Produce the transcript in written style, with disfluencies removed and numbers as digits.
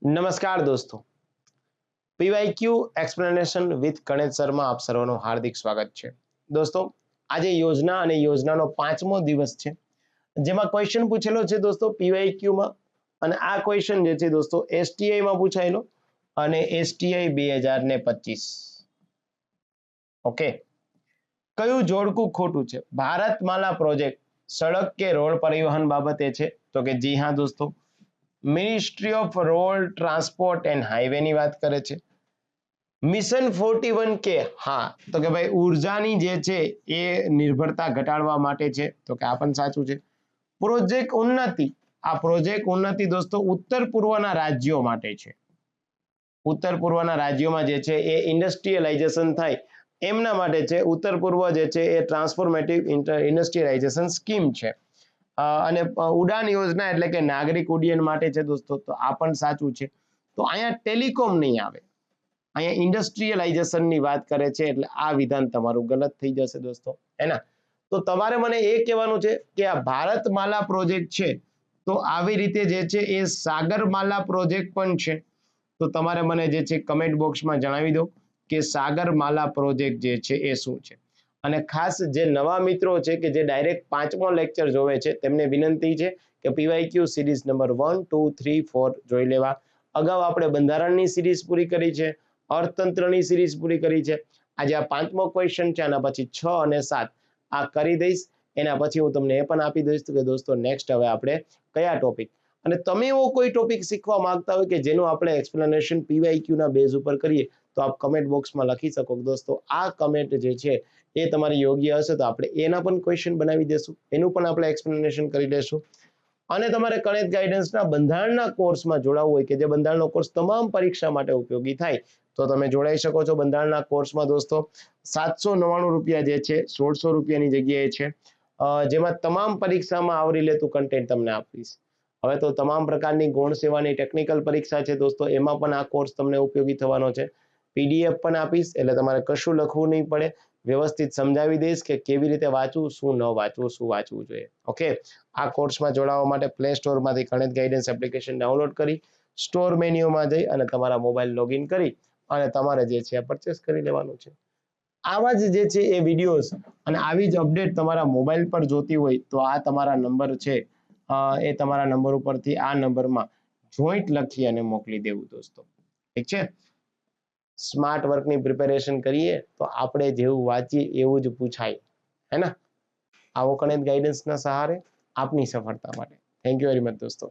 નમસ્કાર દોસ્તો, PYQ explanation with Ganesh Sharma આપ સર્વનું હાર્દિક સ્વાગત છે. દોસ્તો, આજે યોજના અને યોજનાનો 5મો દિવસ છે, જેમાં ક્વેશ્ચન પૂછેલો છે દોસ્તો પીવાયક્યુમાં, અને આ ક્વેશ્ચન જે છે દોસ્તો એસટીઆઈમાં પૂછાયેલો અને એસટીઆઈ 2025. ઓકે, કયું જોડકું ખોટું છે? ભારતમાલા પ્રોજેક્ટ સડક કે રોડ પરિવહન બાબતે છે? તો કે જી હા દોસ્તો, ministry off road transport and highway ની વાત કરે છે. મિશન 41 કે હા, તો કે ભાઈ ઉર્જાની જે છે એ નિર્ભરતા ઘટાડવા માટે છે, તો કે આ પણ સાચું છે. પ્રોજેક્ટ ઉન્નતિ, આ પ્રોજેક્ટ ઉન્નતિ દોસ્તો ઉત્તર પૂર્વના રાજ્યો માટે છે. ઉત્તર પૂર્વના રાજ્યોમાં જે છે એ ઇન્ડસ્ટ્રીયલાઇઝેશન થાય એમના માટે છે. ઉત્તર પૂર્વ જે છે એ ટ્રાન્સફોર્મેટિવ ઇન્ડસ્ટ્રીયલાઇઝેશન સ્કીમ છે. અને ઉડાન યોજના એટલે કે નાગરિક ઉડ્ડયન માટે છે દોસ્તો, તો આ પણ સાચું છે. તો અહીંયા ટેલિકોમ નહીં આવે, અહીંયા ઇન્ડસ્ટ્રીયલાઇઝેશન ની વાત કરે છે, એટલે આ વિધાન તમારું ગલત થઈ જશે દોસ્તો, હેના? તો તમારે મને એ કહેવાનું છે કે આ ભારતમાલા પ્રોજેક્ટ છે, તો આવી રીતે જે છે એ સાગરમાલા પ્રોજેક્ટ પણ છે. તો તમારે મને જે છે કમેન્ટ બોક્સમાં જણાવી દો કે સાગરમાલા પ્રોજેક્ટ જે છે એ શું છે. અને ખાસ જે નવા મિત્રો છે કે જે ડાયરેક્ટ 5મો લેક્ચર જોવે છે, તેમને વિનંતી છે કે પીવાયક્યુ સિરીઝ નંબર 1, 2, 3, 4 જોઈ લેવા. અગાઉ આપણે બંધારણની સિરીઝ પૂરી કરી છે, અર્થતંત્રની સિરીઝ પૂરી કરી છે. આજે આ 5મો ક્વેશ્ચન છે, આના પછી 6 અને 7 આ કરી દઈશ. એના પછી હું તમને એ પણ આપી દઈશ કે દોસ્તો નેક્સ્ટ હવે આપણે કયા ટોપિક, અને તમે એવો કોઈ ટોપિક શીખવા માંગતા હોય કે જેનું આપણે એક્સપ્લેનેશન પીવાયક્યુ ના બેઝ ઉપર કરીએ, તો આપ કમેન્ટ બોક્સમાં લખી શકો. દોસ્તો આ કમેન્ટ જે છે એ તમારી યોગ્ય હશે તો આપણે એના પણ ક્વેશ્ચન બનાવી દેશું, એનું પણ આપણે એક્સપ્લેનેશન કરી લેશું. અને તમારે ગણિત ગાઈડન્સના બંધારણના કોર્સમાં જોડાવવું હોય કે જે બંધારણનો કોર્સ તમામ પરીક્ષા માટે ઉપયોગી થાય, તો તમે જોડાઈ શકો છો બંધારણના કોર્સમાં દોસ્તો. 799 રૂપિયા જે છે 1600 રૂપિયાની જગ્યાએ છે, જેમાં તમામ પરીક્ષામાં આવરી લેતું કન્ટેન્ટ તમને આપીશ. હવે તો તમામ પ્રકારની ગૌણ સેવાની ટેકનિકલ પરીક્ષા છે દોસ્તો, એમાં પણ આ કોર્સ તમને ઉપયોગી થવાનો છે. પીડીએફ પણ આપીશ, એટલે તમારે કશું લખવું નહીં પડે, વ્યવસ્થિત સમજાવી દઈશ કે કેવી રીતે વાંચવું, શું ન વાંચવું, શું વાંચવું જોઈએ. ઓકે, આ કોર્સમાં જોડાવા માટે પ્લે સ્ટોરમાંથી ગણિત ગાઈડન્સ એપ્લિકેશન ડાઉનલોડ કરી સ્ટોર મેન્યુમાં જઈ અને તમારા મોબાઈલ લોગિન કરી અને તમારે જે છે પરચેસ કરી લેવાનું છે. આવા જ જે છે એ વિડીયોઝ અને આવી જ અપડેટ તમારા મોબાઈલ પર જોતી હોય તો આ તમારા નંબર છે, એ તમારા નંબર ઉપરથી આ નંબરમાં જોઈન્ટ લખી અને મોકલી દેવું દોસ્તો. ઠીક છે? સ્માર્ટ વર્કની પ્રિપેરેશન કરીએ તો આપણે જેવું વાંચીએ એવું જ પૂછાય, હે ને? આવો ગણિત ગાઈડન્સના સહારે આપની સફળતા માટે. થેન્ક યુ વેરી મચ દોસ્તો.